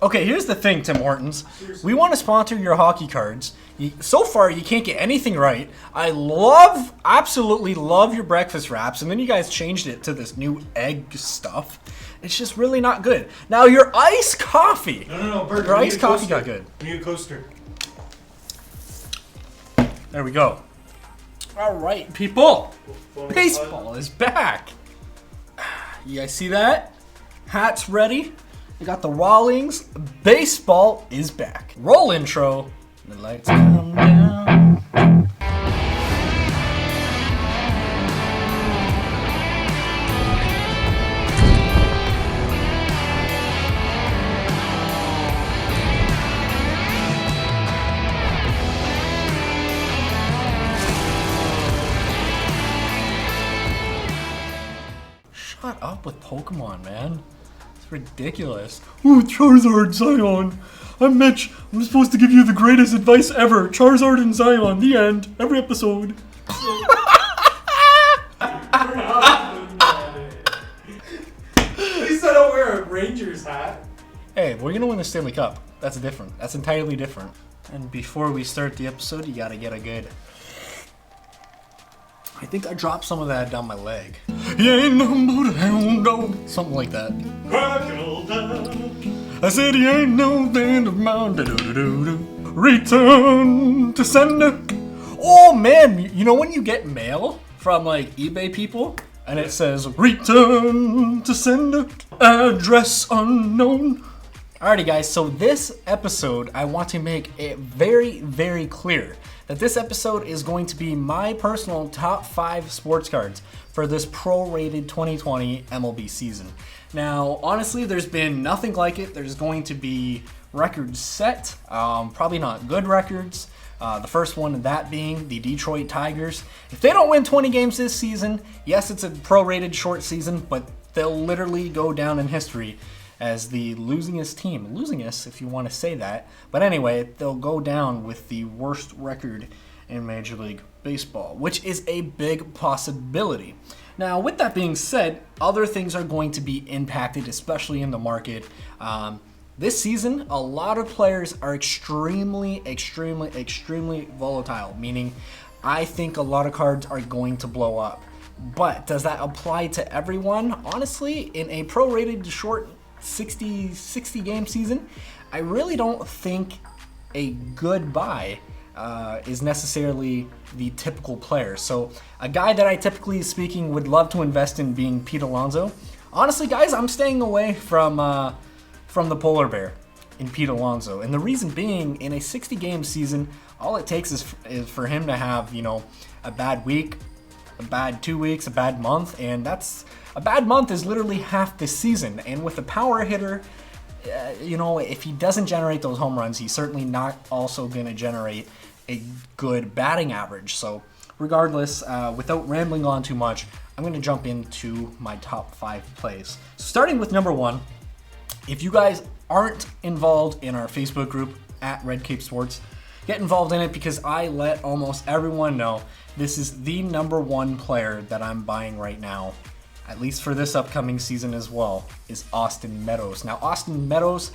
Okay, here's the thing, Tim Hortons. We want to sponsor your hockey cards. So far, you can't get anything right. I absolutely love your breakfast wraps, and then you guys changed it to this new egg stuff. It's just really not good. Now, your iced coffee. No, Bert. Your iced coffee got good. You need a coaster. There we go. All right, people. Baseball is back. You guys see that? Hats ready. We got the Rawlings. Baseball is back. Roll intro. The lights come down. Shut up with Pokemon, man. It's ridiculous. Ooh, Charizard, Zion. I'm Mitch. I'm supposed to give you the greatest advice ever. Charizard and Zion. The end. Every episode. At least I don't wear a Rangers hat. Hey, we're gonna win the Stanley Cup. That's different. That's entirely different. And before we start the episode, you gotta get a good... I think I dropped some of that down my leg. You ain't no hound dog. Something like that. I said you ain't no band of mine. Return to sender. Oh man, you know when you get mail from like eBay people and it says return to sender, address unknown. Alrighty guys, so this episode I want to make it very, very clear that this episode is going to be my personal top 5 sports cards for this prorated 2020 MLB season. Now, honestly, there's been nothing like it. There's going to be records set, probably not good records. The first one, that being the Detroit Tigers. If they don't win 20 games this season, yes, it's a prorated short season, but they'll literally go down in history as the losingest team. Losingest, if you want to say that. But anyway, they'll go down with the worst record in Major League Baseball, which is a big possibility. Now, with that being said, other things are going to be impacted, especially in the market. This season, a lot of players are extremely volatile, meaning I think a lot of cards are going to blow up. But does that apply to everyone? Honestly, in a prorated short 60 game season, I really don't think a good buy is necessarily the typical player. So a guy that I typically speaking would love to invest in being Pete Alonso. Honestly, guys, I'm staying away from the polar bear in Pete Alonso. And the reason being, in a 60 game season, all it takes is for him to have, a bad week, a bad 2 weeks, a bad month, and a bad month is literally half the season. And with a power hitter, if he doesn't generate those home runs, he's certainly not also going to generate a good batting average. So regardless, without rambling on too much, I'm going to jump into my top 5 plays. So starting with number 1, if you guys aren't involved in our Facebook group at Red Cape Sports, get involved in it because I let almost everyone know this is the number 1 player that I'm buying right now, at least for this upcoming season as well, is Austin Meadows. Now, Austin Meadows,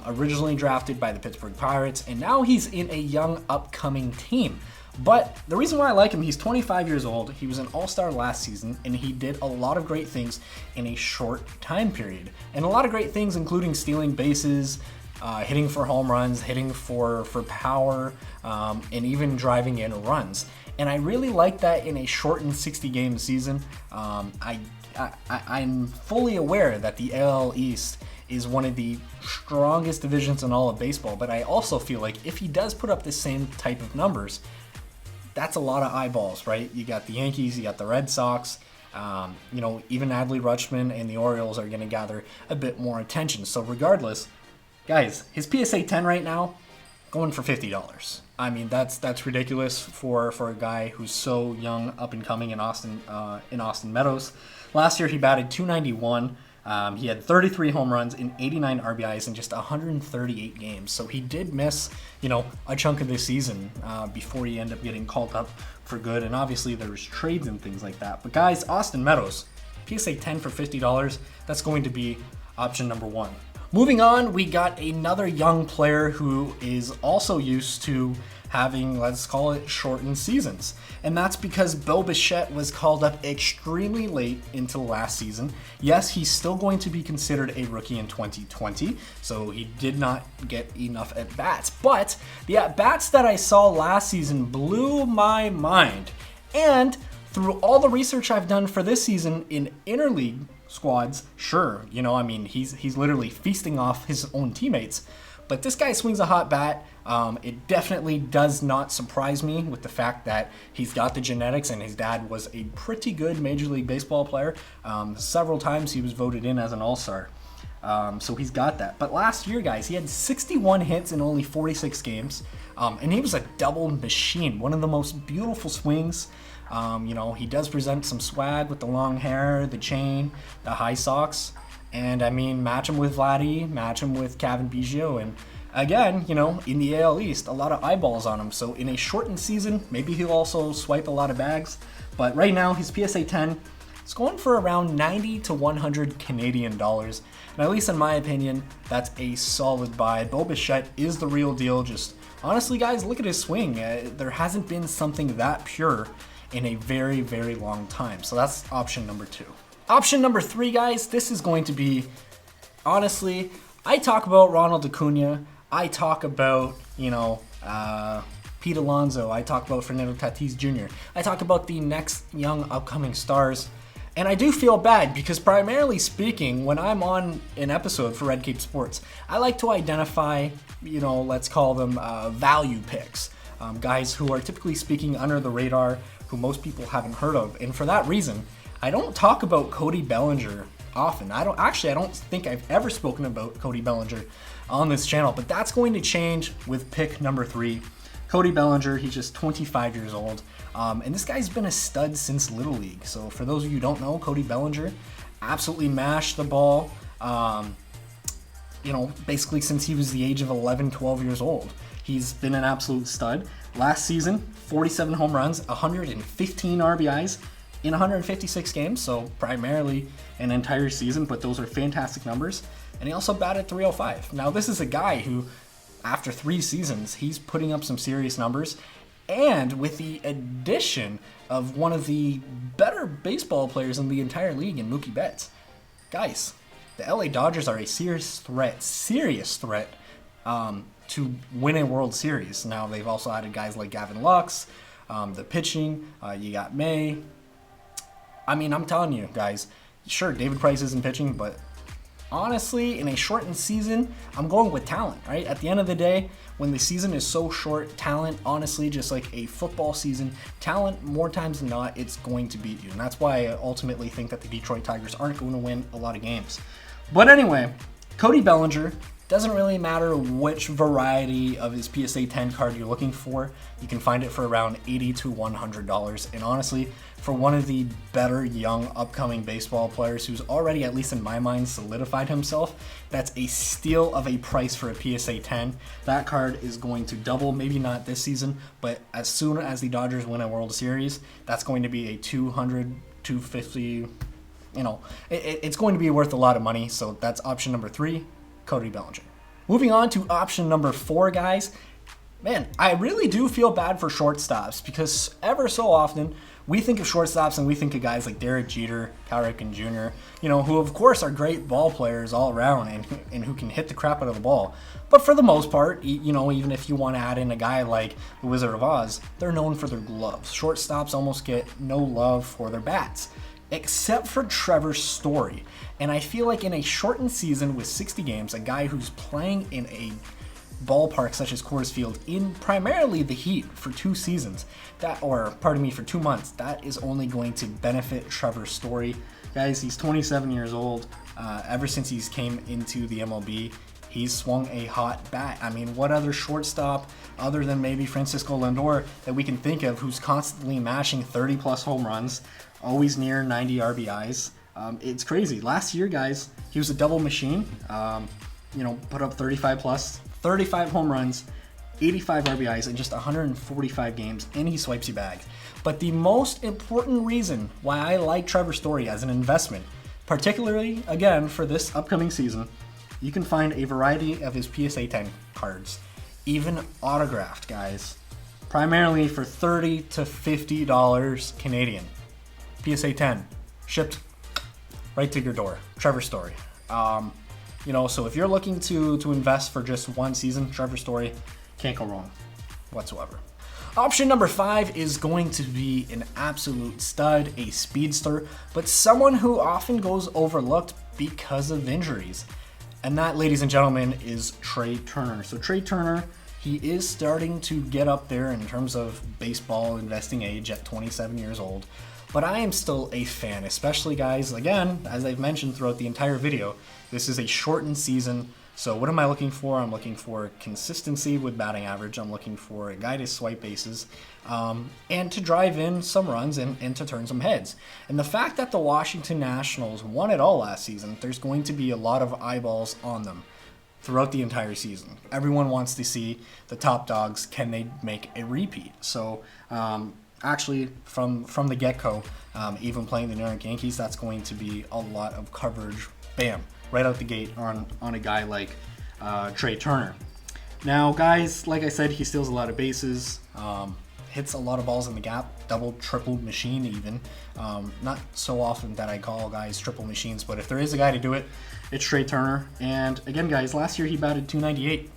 originally drafted by the Pittsburgh Pirates, and now he's in a young upcoming team. But the reason why I like him, he's 25 years old, he was an all-star last season, and he did a lot of great things in a short time period. And a lot of great things, including stealing bases, hitting for home runs, hitting for power, and even driving in runs. And I really like that in a shortened 60-game season. I'm fully aware that the AL East is one of the strongest divisions in all of baseball, but I also feel like if he does put up the same type of numbers, that's a lot of eyeballs, right? You got the Yankees, you got the Red Sox, even Adley Rutschman and the Orioles are going to gather a bit more attention. So regardless, guys, his PSA 10 right now, going for $50. I mean, that's ridiculous for a guy who's so young, up and coming in Austin Meadows. Last year he batted .291. He had 33 home runs and 89 RBIs in just 138 games. So he did miss, a chunk of this season before he ended up getting called up for good. And obviously there was trades and things like that. But guys, Austin Meadows, PSA 10 for $50, that's going to be option number 1. Moving on, we got another young player who is also used to having, let's call it, shortened seasons. And that's because Bo Bichette was called up extremely late into last season. Yes, he's still going to be considered a rookie in 2020, so he did not get enough at-bats. But the at-bats that I saw last season blew my mind. And through all the research I've done for this season in interleague squads, sure, he's literally feasting off his own teammates. But this guy swings a hot bat. It definitely does not surprise me with the fact that he's got the genetics, and his dad was a pretty good Major League Baseball player. Several times he was voted in as an all-star. So he's got that. But last year, guys, he had 61 hits in only 46 games. And he was a double machine. One of the most beautiful swings. He does present some swag with the long hair, the chain, the high socks. And match him with Vladdy, match him with Cavan Biggio, and again, in the AL East, a lot of eyeballs on him. So in a shortened season, maybe he'll also swipe a lot of bags. But right now, his PSA 10 is going for around 90 to 100 Canadian dollars. And at least in my opinion, that's a solid buy. Bo Bichette is the real deal. Just honestly, guys, look at his swing. There hasn't been something that pure in a very, very long time. So that's option number 2. Option number 3, guys, this is going to be, honestly, I talk about Ronald Acuna, I talk about, Pete Alonso, I talk about Fernando Tatis Jr., I talk about the next young upcoming stars, and I do feel bad because primarily speaking, when I'm on an episode for Red Cape Sports, I like to identify, let's call them value picks, guys who are typically speaking under the radar, who most people haven't heard of, and for that reason, I don't talk about Cody Bellinger often. I don't think I've ever spoken about Cody Bellinger on this channel, but that's going to change with pick number 3. Cody Bellinger, he's just 25 years old, and this guy's been a stud since Little League. So for those of you who don't know, Cody Bellinger absolutely mashed the ball, basically since he was the age of 11, 12 years old. He's been an absolute stud. Last season, 47 home runs, 115 RBIs, in 156 games, so primarily an entire season, but those are fantastic numbers. And he also batted .305. Now, this is a guy who, after 3 seasons, he's putting up some serious numbers. And with the addition of one of the better baseball players in the entire league in Mookie Betts. Guys, the LA Dodgers are a serious threat to win a World Series. Now, they've also added guys like Gavin Lux, the pitching, you got May. I'm telling you, guys, sure, David Price isn't pitching, but honestly, in a shortened season, I'm going with talent, right? At the end of the day, when the season is so short, talent, honestly, just like a football season, talent, more times than not, it's going to beat you. And that's why I ultimately think that the Detroit Tigers aren't going to win a lot of games. But anyway, Cody Bellinger, doesn't really matter which variety of his PSA 10 card you're looking for. You can find it for around $80 to $100. And honestly, for one of the better young upcoming baseball players who's already, at least in my mind, solidified himself, that's a steal of a price for a PSA 10. That card is going to double, maybe not this season, but as soon as the Dodgers win a World Series, that's going to be a $200, $250, it's going to be worth a lot of money. So that's option number 3. Cody Bellinger. Moving on to option number 4, guys. Man, I really do feel bad for shortstops because ever so often we think of shortstops and we think of guys like Derek Jeter, Cal Ripken Jr., who of course are great ball players all around and who can hit the crap out of the ball. But for the most part, even if you want to add in a guy like the Wizard of Oz, they're known for their gloves. Shortstops almost get no love for their bats, except for Trevor Story. And I feel like in a shortened season with 60 games, a guy who's playing in a ballpark such as Coors Field in primarily the heat for 2 seasons, for 2 months, that is only going to benefit Trevor Story. Guys, he's 27 years old. Ever since he's came into the MLB, he's swung a hot bat. What other shortstop other than maybe Francisco Lindor that we can think of who's constantly mashing 30 plus home runs, always near 90 RBIs? It's crazy. Last year, guys, he was a double machine. Put up 35 home runs, 85 RBIs in just 145 games, and he swipes you bags. But the most important reason why I like Trevor Story as an investment, particularly, again, for this upcoming season, you can find a variety of his PSA 10 cards, even autographed, guys, primarily for $30 to $50 Canadian. PSA 10, shipped right to your door. Trevor Story. You know, so if you're looking to invest for just one season, Trevor Story, can't go wrong whatsoever. Option number 5 is going to be an absolute stud, a speedster, but someone who often goes overlooked because of injuries. And that, ladies and gentlemen, is Trea Turner. So Trea Turner, he is starting to get up there in terms of baseball investing age at 27 years old. But I am still a fan, especially, guys, again, as I've mentioned throughout the entire video, this is a shortened season. So what am I looking for? I'm looking for consistency with batting average. I'm looking for a guy to swipe bases and to drive in some runs and to turn some heads. And the fact that the Washington Nationals won it all last season, there's going to be a lot of eyeballs on them throughout the entire season. Everyone wants to see the top dogs, can they make a repeat? So actually, from the get-go, even playing the New York Yankees, that's going to be a lot of coverage, bam, right out the gate on a guy like Trea Turner. Now, guys, like I said, he steals a lot of bases, hits a lot of balls in the gap, double, triple machine even. Not so often that I call guys triple machines, but if there is a guy to do it, it's Trea Turner. And again, guys, last year he batted .298.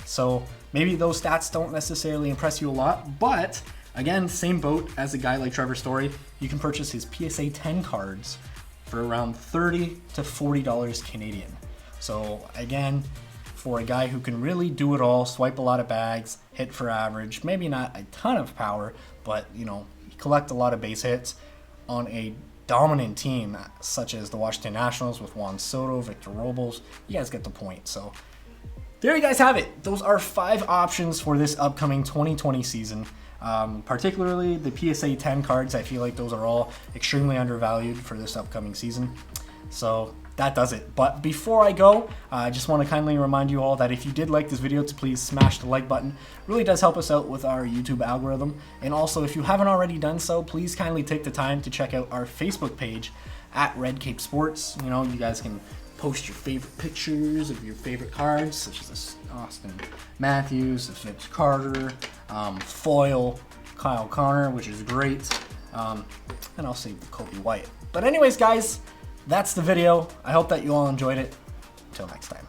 So maybe those stats don't necessarily impress you a lot, but again, same boat as a guy like Trevor Story. You can purchase his PSA 10 cards for around $30 to $40 Canadian. So again, for a guy who can really do it all, swipe a lot of bags, hit for average, maybe not a ton of power, but you know, collect a lot of base hits on a dominant team such as the Washington Nationals with Juan Soto, Victor Robles, you guys get the point. So there you guys have it. Those are 5 options for this upcoming 2020 season. Particularly the PSA 10 cards, I feel like those are all extremely undervalued for this upcoming season. So that does it. But before I go, I just want to kindly remind you all that if you did like this video, to please smash the like button. It really does help us out with our YouTube algorithm. And also, if you haven't already done so, please kindly take the time to check out our Facebook page at Red Cape Sports. You know, you guys can post your favorite pictures of your favorite cards, such as this Austin Matthews, Vince Carter, foil, Kyle Connor, which is great, and I'll save Kobe White. But anyways, guys, that's the video. I hope that you all enjoyed it. Until next time.